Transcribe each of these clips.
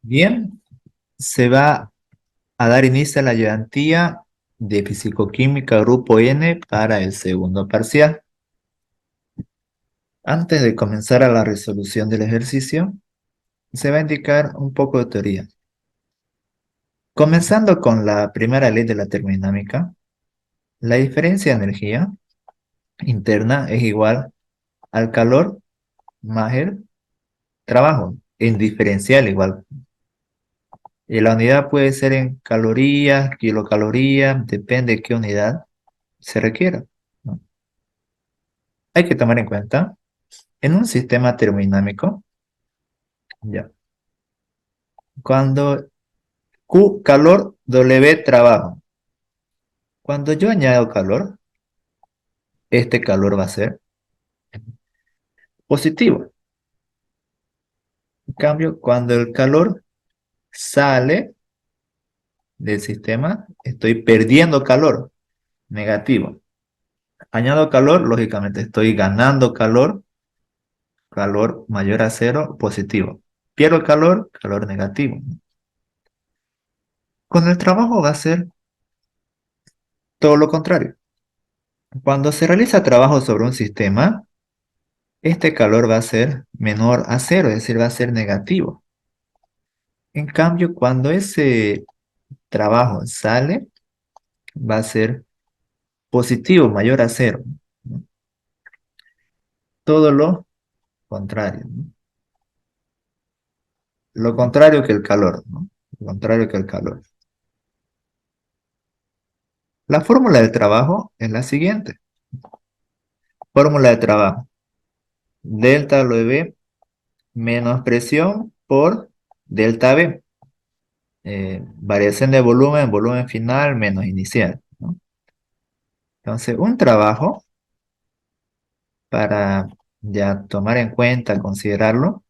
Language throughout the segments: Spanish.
Bien, se va a dar inicio a la ayudantía de Fisicoquímica Grupo N para el segundo parcial. Antes de comenzar a la resolución del ejercicio, se va a indicar un poco de teoría. Comenzando con la primera ley de la termodinámica, la diferencia de energía interna es igual al calor más el trabajo, en diferencial igual. Y la unidad puede ser en calorías, kilocalorías, depende de qué unidad se requiera, ¿no? Hay que tomar en cuenta, en un sistema termodinámico, ya, cuando Q calor, W trabajo. Cuando yo añado calor, este calor va a ser positivo. En cambio, cuando el calor sale del sistema, estoy perdiendo calor, negativo. Añado calor, lógicamente estoy ganando calor, calor mayor a cero, positivo. Pierdo calor, calor negativo. Con el trabajo va a ser todo lo contrario. Cuando se realiza trabajo sobre un sistema, este calor va a ser menor a cero, es decir, va a ser negativo. En cambio, cuando ese trabajo sale, va a ser positivo, mayor a cero, ¿no? Todo lo contrario, ¿no? Lo contrario que el calor, ¿no? Lo contrario que el calor. La fórmula del trabajo es la siguiente. Fórmula de trabajo. Delta W menos presión por delta V. Variación de volumen, volumen final menos inicial, ¿no? Entonces, un trabajo para ya tomar en cuenta, considerarlo,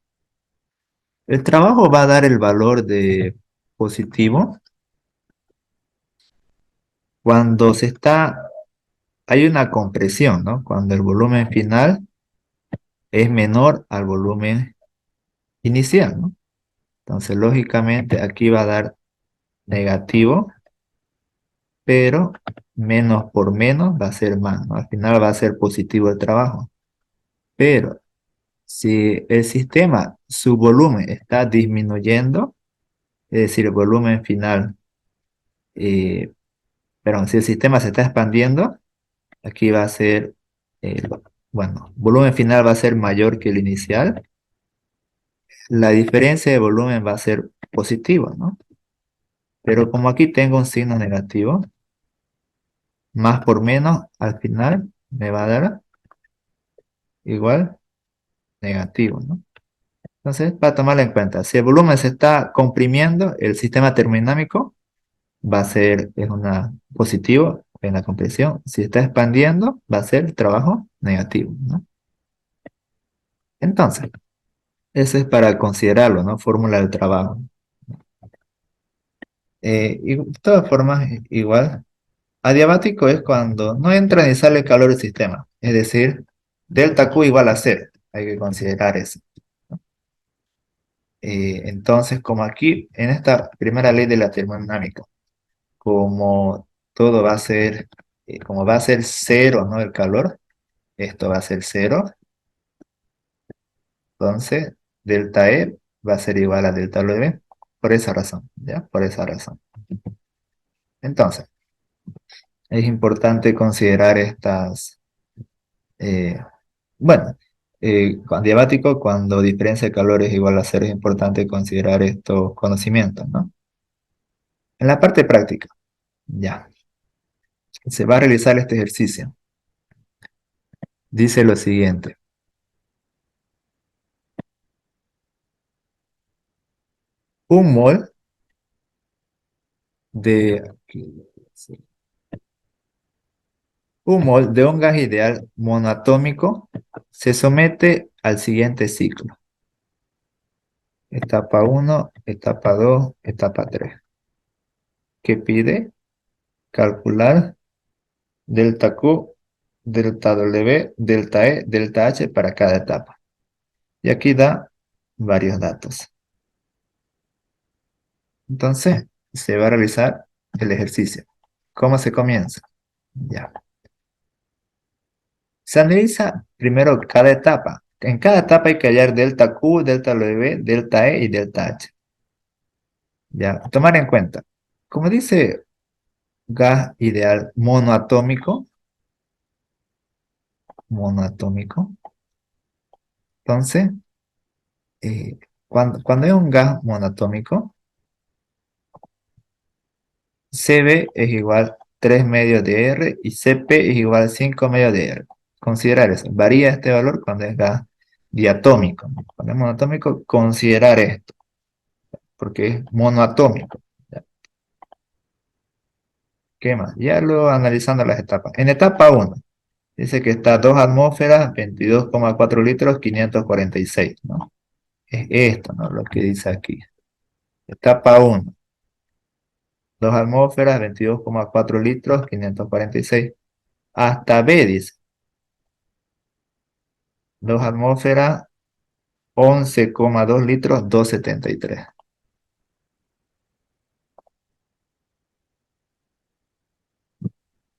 el trabajo va a dar el valor de positivo cuando hay una compresión, ¿no? Cuando el volumen final es menor al volumen inicial, ¿no? Entonces, lógicamente, aquí va a dar negativo, pero menos por menos va a ser más, ¿no? Al final va a ser positivo el trabajo. Pero si el sistema, su volumen está disminuyendo, es decir, el volumen final, eh, perdón, si el sistema se está expandiendo, aquí va a ser, bueno, volumen final va a ser mayor que el inicial, la diferencia de volumen va a ser positiva, ¿no? Pero como aquí tengo un signo negativo, más por menos, al final me va a dar igual negativo, ¿no? Entonces, para tomarlo en cuenta, si el volumen se está comprimiendo, el sistema termodinámico va a ser es una positivo en la compresión. Si está expandiendo, va a ser trabajo negativo, ¿no? Entonces, eso es para considerarlo, ¿no? Fórmula del trabajo. Y de todas formas, igual, adiabático es cuando no entra ni sale calor del sistema. Es decir, delta Q igual a cero. Hay que considerar eso. Entonces, como aquí, en esta primera ley de la termodinámica, como todo va a ser, como va a ser cero, ¿no? El calor, esto va a ser cero. Entonces, delta E va a ser igual a delta W por esa razón, ¿ya? Por esa razón. Entonces, es importante considerar estas, eh, bueno, adiabático, cuando diferencia de calor es igual a cero, es importante considerar estos conocimientos, ¿no? En la parte práctica, ya, se va a realizar este ejercicio. Dice lo siguiente. Un mol de, un gas ideal monoatómico se somete al siguiente ciclo. Etapa uno, etapa 2, etapa 3. ¿Qué pide? Calcular delta Q, delta W, delta E, delta H para cada etapa. Y aquí da varios datos. Entonces, se va a realizar el ejercicio. ¿Cómo se comienza? Ya. Se analiza primero cada etapa. En cada etapa hay que hallar delta Q, delta W, delta E y delta H. Ya, tomar en cuenta. Como dice gas ideal monoatómico, monoatómico, entonces, cuando es un gas monoatómico, CB es igual 3 medios de R y CP es igual 5 medios de R. Considerar eso. Varía este valor cuando es gas diatómico, ¿no? Cuando es monoatómico, considerar esto, porque es monoatómico. ¿Ya? ¿Qué más? Ya luego analizando las etapas. En etapa uno dice que está 2 atmósferas, 22,4 litros, 546, ¿no? Es esto, ¿no? Lo que dice aquí. Etapa uno, 2 atmósferas, 22,4 litros, 546. Hasta B dice, 2 atmósferas, 11,2 litros, 273.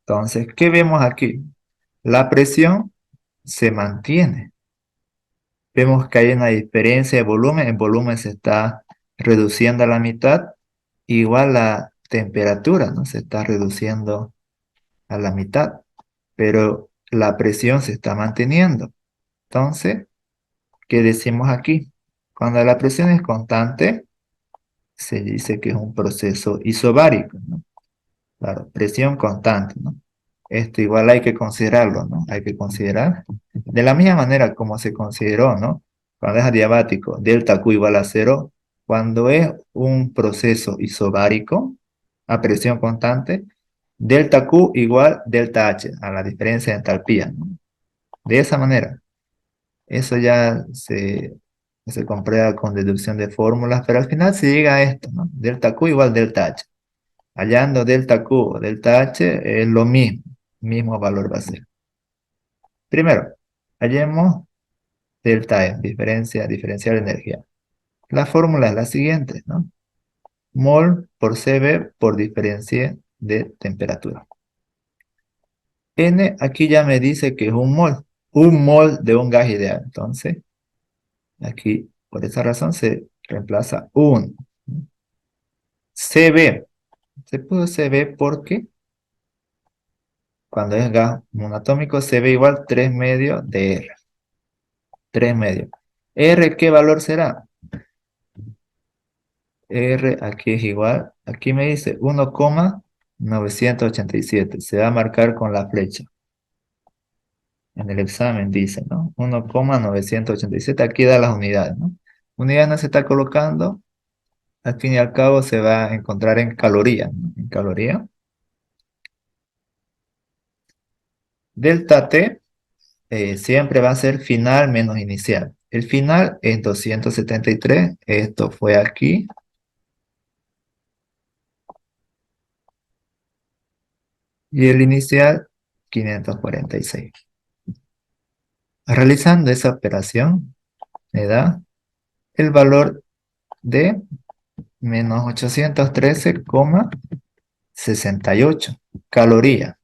Entonces, ¿qué vemos aquí? La presión se mantiene. Vemos que hay una diferencia de volumen. El volumen se está reduciendo a la mitad. Igual la temperatura, ¿no? Se está reduciendo a la mitad. Pero la presión se está manteniendo. Entonces, ¿qué decimos aquí? Cuando la presión es constante, se dice que es un proceso isobárico, ¿no? Claro, presión constante, ¿no? Esto igual hay que considerarlo, ¿no? Hay que considerar. De la misma manera como se consideró, ¿no? Cuando es adiabático, delta Q igual a cero. Cuando es un proceso isobárico a presión constante, delta Q igual delta H, a la diferencia de entalpía, ¿no? De esa manera. Eso ya se comprueba con deducción de fórmulas, pero al final se llega a esto, ¿no? Delta Q igual delta H. Hallando delta Q o delta H es lo mismo, mismo valor va a ser. Primero, hallemos delta E, diferencial de energía. La fórmula es la siguiente, ¿no? Mol por CB por diferencia de temperatura. N aquí ya me dice que es un mol de un gas ideal. Entonces, aquí, por esa razón, se reemplaza un. CB, se puso CB porque cuando es gas monoatómico, CB igual 3 medios de R. 3 medios. R, ¿qué valor será? R aquí es igual, aquí me dice 1,987. Se va a marcar con la flecha. En el examen dice, ¿no? 1,987. Aquí da las unidades, ¿no? Unidades no se está colocando. Al fin y al cabo se va a encontrar en calorías, ¿no? En calorías. Delta T siempre va a ser final menos inicial. El final es 273. Esto fue aquí. Y el inicial, 546. Realizando esa operación, me da el valor de menos 813,68 calorías.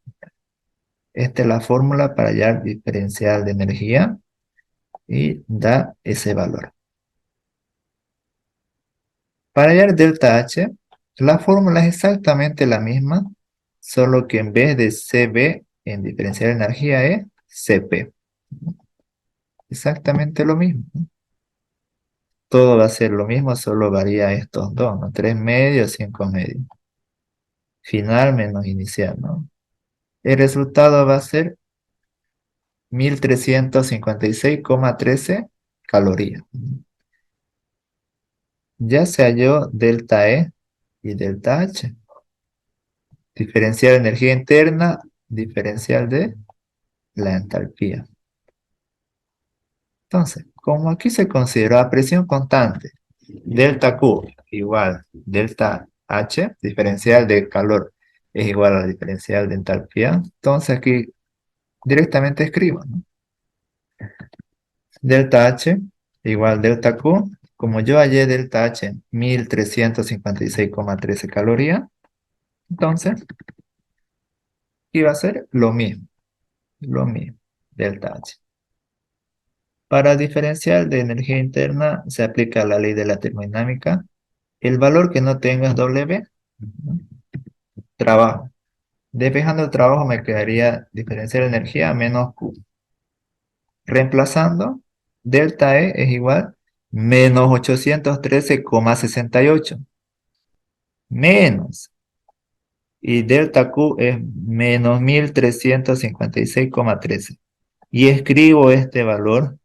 Esta es la fórmula para hallar diferencial de energía y da ese valor. Para hallar delta H, la fórmula es exactamente la misma, solo que en vez de CB en diferencial de energía es CP. Exactamente lo mismo. Todo va a ser lo mismo, solo varía estos dos, ¿no? 3 medios, 5 medios. Final menos inicial, ¿no? El resultado va a ser 1356,13 calorías. Ya se halló delta E y delta H. Diferencial de energía interna, diferencial de la entalpía. Entonces, como aquí se consideró a presión constante, delta Q igual delta H, diferencial de calor es igual a la diferencial de entalpía, entonces aquí directamente escribo, ¿no? Delta H igual delta Q como yo hallé delta H en 1356,13 calorías, entonces iba a ser lo mismo, delta H. Para diferencial de energía interna se aplica la ley de la termodinámica. El valor que no tenga es W, ¿no? Trabajo. Despejando el trabajo me quedaría diferencial de energía menos Q. Reemplazando, delta E es igual menos 813,68. Menos. Y delta Q es menos 1356,13. Y escribo este valor,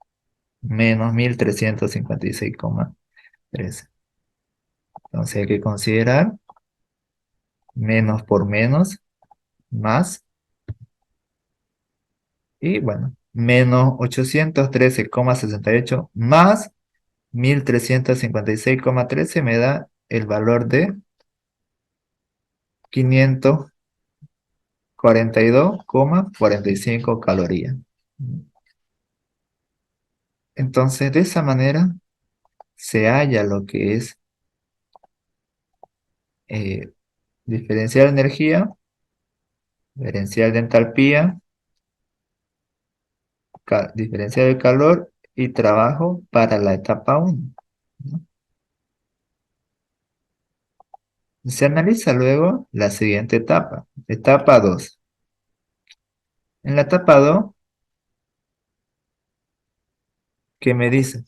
menos 1356,13. Entonces hay que considerar menos por menos, más. Y bueno, menos 813,68 más 1356,13 me da el valor de 542,45 calorías. Entonces, de esa manera se halla lo que es eh, diferencial de energía, diferencial de entalpía, diferencial de calor y trabajo para la etapa 1, ¿no? Se analiza luego la siguiente etapa, etapa 2. En la etapa 2, ¿qué me dice?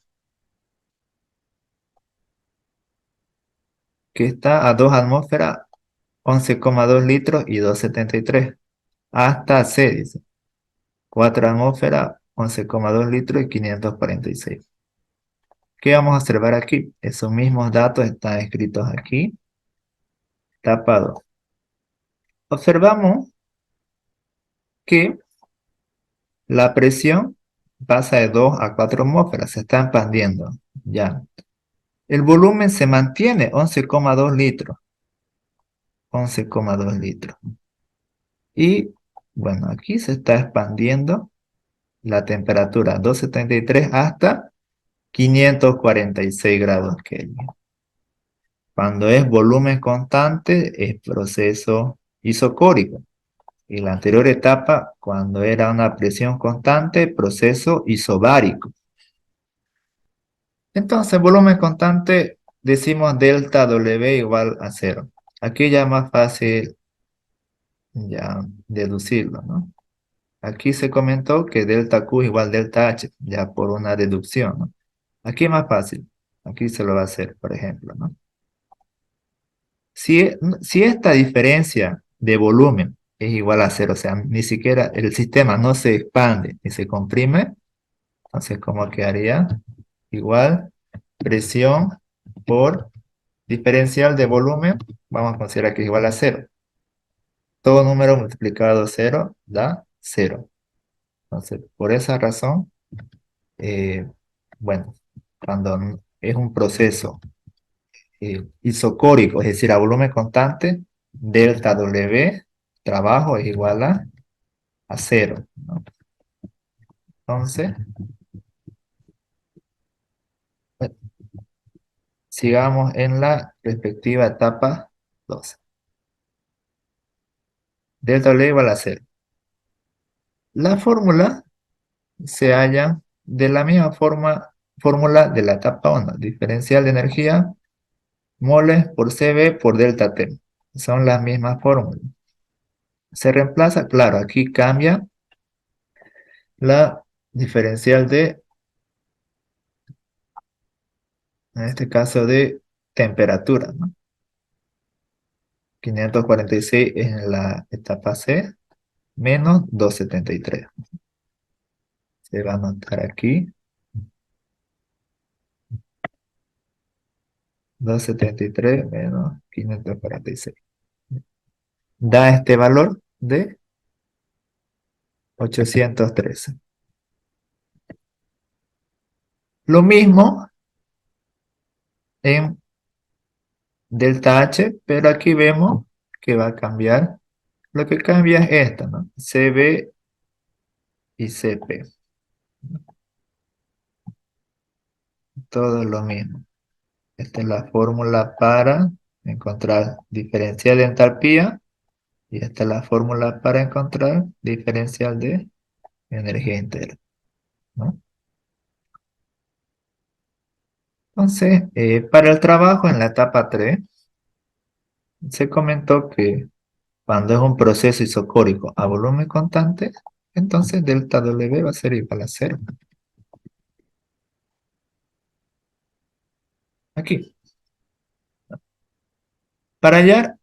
Que está a 2 atmósferas, 11,2 litros y 2,73. Hasta C, dice. 4 atmósferas, 11,2 litros y 546. ¿Qué vamos a observar aquí? Esos mismos datos están escritos aquí. Etapa 2. Observamos que la presión pasa de 2 a 4 atmósferas, se está expandiendo. Ya. El volumen se mantiene, 11,2 litros. 11,2 litros. Y bueno, aquí se está expandiendo la temperatura 273 hasta 546 grados Kelvin. Cuando es volumen constante, es proceso isocórico. Y la anterior etapa, cuando era una presión constante, proceso isobárico. Entonces, volumen constante, decimos delta W igual a cero. Aquí ya es más fácil ya deducirlo, ¿no? Aquí se comentó que delta Q igual delta H, ya por una deducción, ¿no? Aquí es más fácil. Aquí se lo va a hacer, por ejemplo, ¿no? Si esta diferencia de volumen es igual a cero, o sea, ni siquiera el sistema no se expande ni se comprime, entonces, ¿cómo quedaría? Igual presión por diferencial de volumen, vamos a considerar que es igual a cero. Todo número multiplicado a cero da cero. Entonces, por esa razón, eh, bueno, cuando es un proceso isocórico, es decir, a volumen constante, delta W, trabajo es igual a cero, ¿no? Entonces, eh, sigamos en la respectiva etapa 2. Delta W igual a cero. La fórmula se halla de la misma fórmula de la etapa 1, diferencial de energía, moles por CB por delta T. Son las mismas fórmulas. Se reemplaza, claro, aquí cambia la diferencial de, en este caso, de temperatura, ¿no? 546 en la etapa C, menos 273. Se va a anotar aquí, 273 menos 546. Da este valor de 813. Lo mismo en delta H, pero aquí vemos que va a cambiar. Lo que cambia es esto, ¿no? CB y CP. Todo lo mismo. Esta es la fórmula para encontrar diferencial de entalpía y esta es la fórmula para encontrar diferencial de energía interna, ¿no? Entonces, para el trabajo en la etapa 3 se comentó que cuando es un proceso isocórico a volumen constante, entonces delta W va a ser igual a cero. Aquí. Para hallar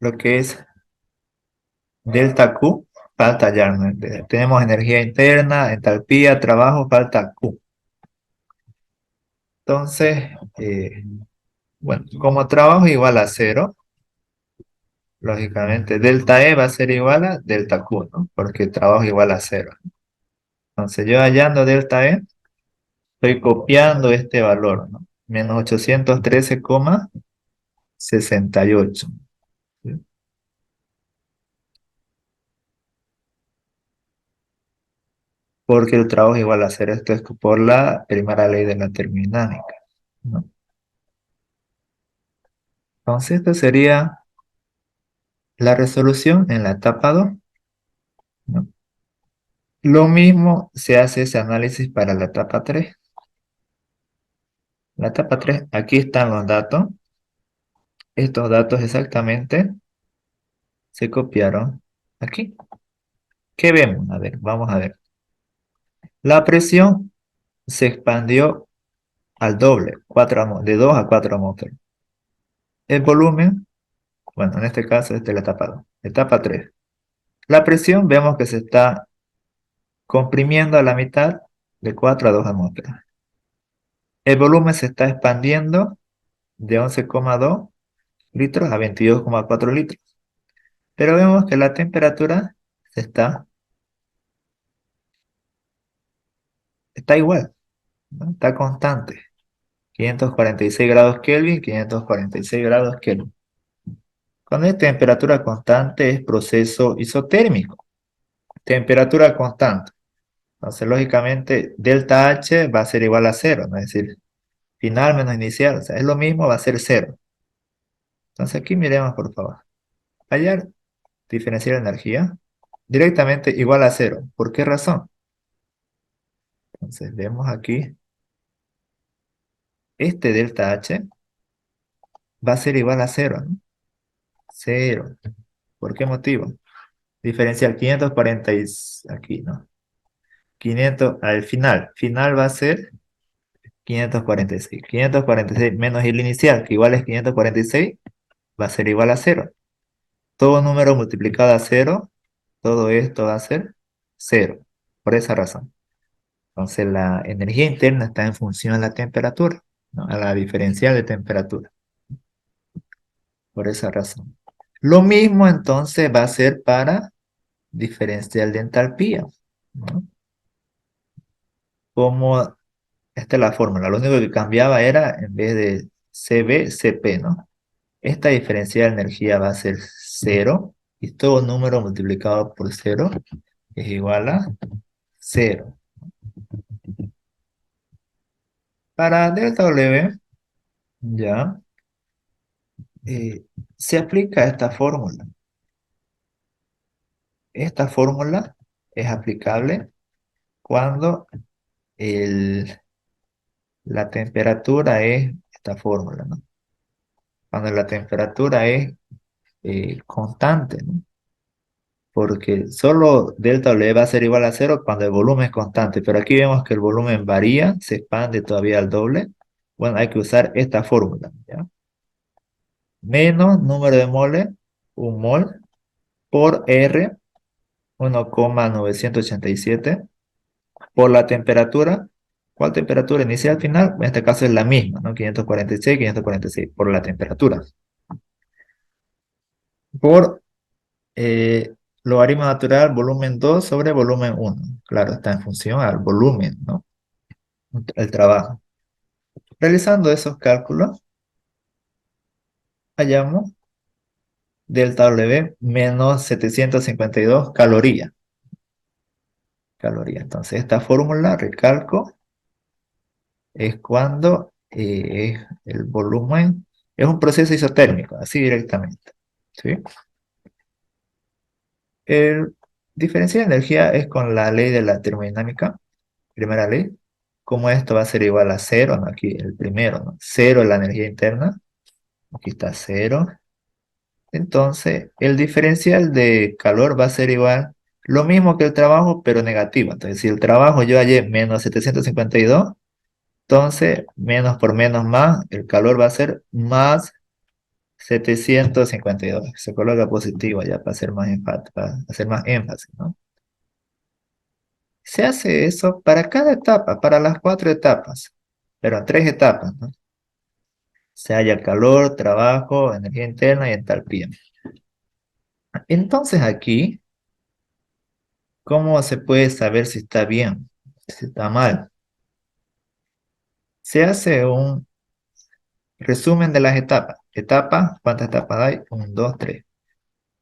lo que es delta Q, falta hallar, ¿no? Tenemos energía interna, entalpía, trabajo, falta Q. Entonces, bueno, como trabajo igual a cero, lógicamente delta E va a ser igual a delta Q, ¿no? Porque trabajo igual a cero. Entonces yo hallando delta E, estoy copiando este valor, ¿no? Menos 813,68. ¿Sí? Porque el trabajo igual a cero, esto es por la primera ley de la termodinámica, ¿no? Entonces esta sería la resolución en la etapa 2, ¿no? Lo mismo se hace ese análisis para la etapa 3. La etapa 3, aquí están los datos. Estos datos exactamente se copiaron aquí. ¿Qué vemos? A ver, vamos a ver. La presión se expandió al doble, de 2 a 4 atmósferas. El volumen, bueno, en este caso esta es la etapa 2. Etapa 3. La presión vemos que se está comprimiendo a la mitad de 4 a 2 atmósferas. El volumen se está expandiendo de 11,2 litros a 22,4 litros. Pero vemos que la temperatura está igual, ¿no? Está constante. 546 grados Kelvin, 546 grados Kelvin. Cuando es temperatura constante es proceso isotérmico. Temperatura constante. Entonces, lógicamente, delta H va a ser igual a cero, ¿no? Es decir, final menos inicial. O sea, es lo mismo, va a ser cero. Entonces, aquí miremos, por favor. Hallar diferencial de energía directamente igual a cero. ¿Por qué razón? Entonces, vemos aquí, este delta H va a ser igual a cero, ¿no? Cero. ¿Por qué motivo? Diferencial 540 aquí, ¿no? 500 al final. Final va a ser 546. 546 menos el inicial, que igual es 546, va a ser igual a cero. Todo número multiplicado a cero, todo esto va a ser cero. Por esa razón. Entonces la energía interna está en función a la temperatura, ¿no? A la diferencial de temperatura. Por esa razón. Lo mismo entonces va a ser para diferencial de entalpía, ¿no? Como esta es la fórmula, lo único que cambiaba era en vez de CB, CP, ¿no? Esta diferencial de energía va a ser cero y todo número multiplicado por cero es igual a cero. Para delta W, ya, eh, se aplica esta fórmula. Esta fórmula es aplicable cuando el, la temperatura es esta fórmula, ¿no? Cuando la temperatura es constante, ¿no? Porque solo delta W va a ser igual a cero cuando el volumen es constante, pero aquí vemos que el volumen varía, se expande todavía al doble. Bueno, hay que usar esta fórmula, ¿ya? Menos número de moles, un mol, por R, 1,987, por la temperatura. ¿Cuál temperatura inicial final? En este caso es la misma, ¿no? 546, 546, por la temperatura. Por logaritmo natural, volumen 2 sobre volumen 1. Claro, está en función al volumen, ¿no? El trabajo. Realizando esos cálculos, hallamos delta W menos 752 calorías. Calorías. Entonces, esta fórmula, recalco, es cuando el volumen es un proceso isotérmico, así directamente. ¿Sí? El diferencial de energía es con la ley de la termodinámica, primera ley. Como esto va a ser igual a cero, ¿no? Aquí el primero, ¿no? Cero es la energía interna, aquí está cero. Entonces, el diferencial de calor va a ser igual, lo mismo que el trabajo, pero negativo. Entonces, si el trabajo yo hallé menos 752, entonces menos por menos más, el calor va a ser más 752. Se coloca positivo ya para hacer más enfático, para hacer más énfasis, ¿no? Se hace eso para cada etapa, para las cuatro etapas, pero tres etapas, ¿no? Se halla calor, trabajo, energía interna y entalpía. Entonces aquí, ¿cómo se puede saber si está bien, si está mal? Se hace un resumen de las etapas. Etapas, ¿cuántas etapas hay? Un, dos, tres.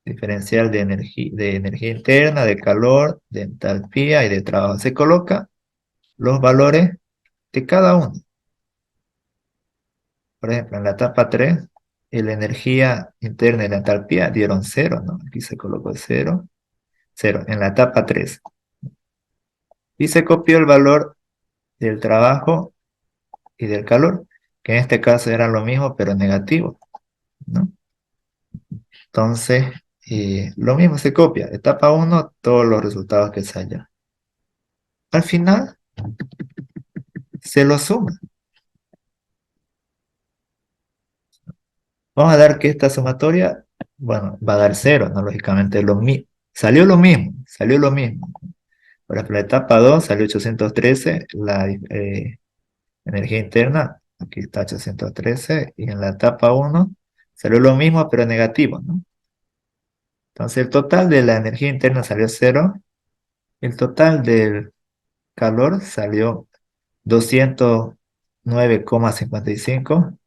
Diferencial de energía interna, de calor, de entalpía y de trabajo. Se coloca los valores de cada uno. Por ejemplo, en la etapa 3, la energía interna y la entalpía dieron cero, ¿no? Aquí se colocó cero, cero, en la etapa 3. Y se copió el valor del trabajo y del calor, que en este caso eran lo mismo, pero negativo, ¿no? Entonces, lo mismo se copia. Etapa 1, todos los resultados que se hallan. Al final, se lo suma. Vamos a dar que esta sumatoria, bueno, va a dar cero, ¿no? Lógicamente, salió lo mismo, salió lo mismo. Por ejemplo, la etapa 2 salió 813, la energía interna, aquí está 813, y en la etapa 1 salió lo mismo, pero negativo, ¿no? Entonces, el total de la energía interna salió cero, el total del calor salió 209,55,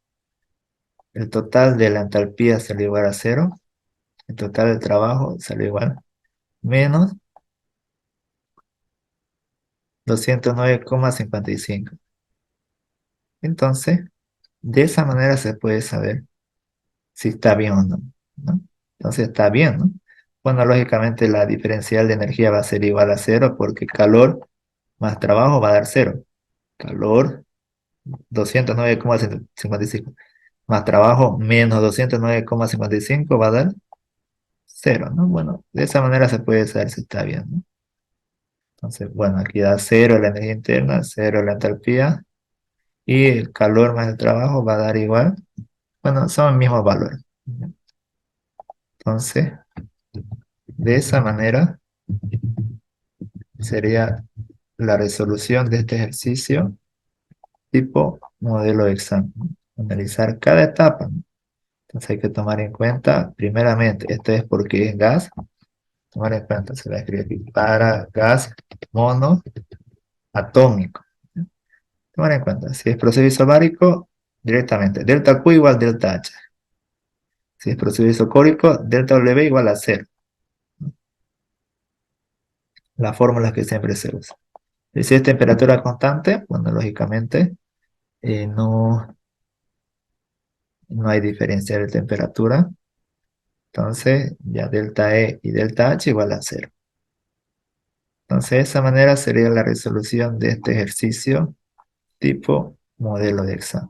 el total de la entalpía salió igual a cero, el total del trabajo salió igual, menos 209,55. Entonces, de esa manera se puede saber si está bien o no, ¿no? Entonces está bien, ¿no? Bueno, lógicamente la diferencial de energía va a ser igual a cero porque calor más trabajo va a dar cero. Calor 209,55 más trabajo menos 209,55 va a dar cero, ¿no? Bueno, de esa manera se puede saber si está bien, ¿no? Entonces, bueno, aquí da cero la energía interna, cero la entalpía y el calor más el trabajo va a dar igual. Bueno, son el mismo valor. Entonces, de esa manera sería la resolución de este ejercicio tipo modelo de examen, ¿no? Analizar cada etapa, ¿no? Entonces hay que tomar en cuenta, primeramente, esto es porque es gas, tomar en cuenta, se va a escribir aquí, para gas monoatómico, ¿no? Tomar en cuenta, si es proceso isobárico, directamente, delta Q igual delta H. Si es proceso isocórico, delta W igual a cero. Las fórmulas que siempre se usan. Y si es temperatura constante, bueno, lógicamente no, no hay diferencia de temperatura. Entonces, ya delta E y delta H igual a cero. Entonces, de esa manera sería la resolución de este ejercicio tipo modelo de examen.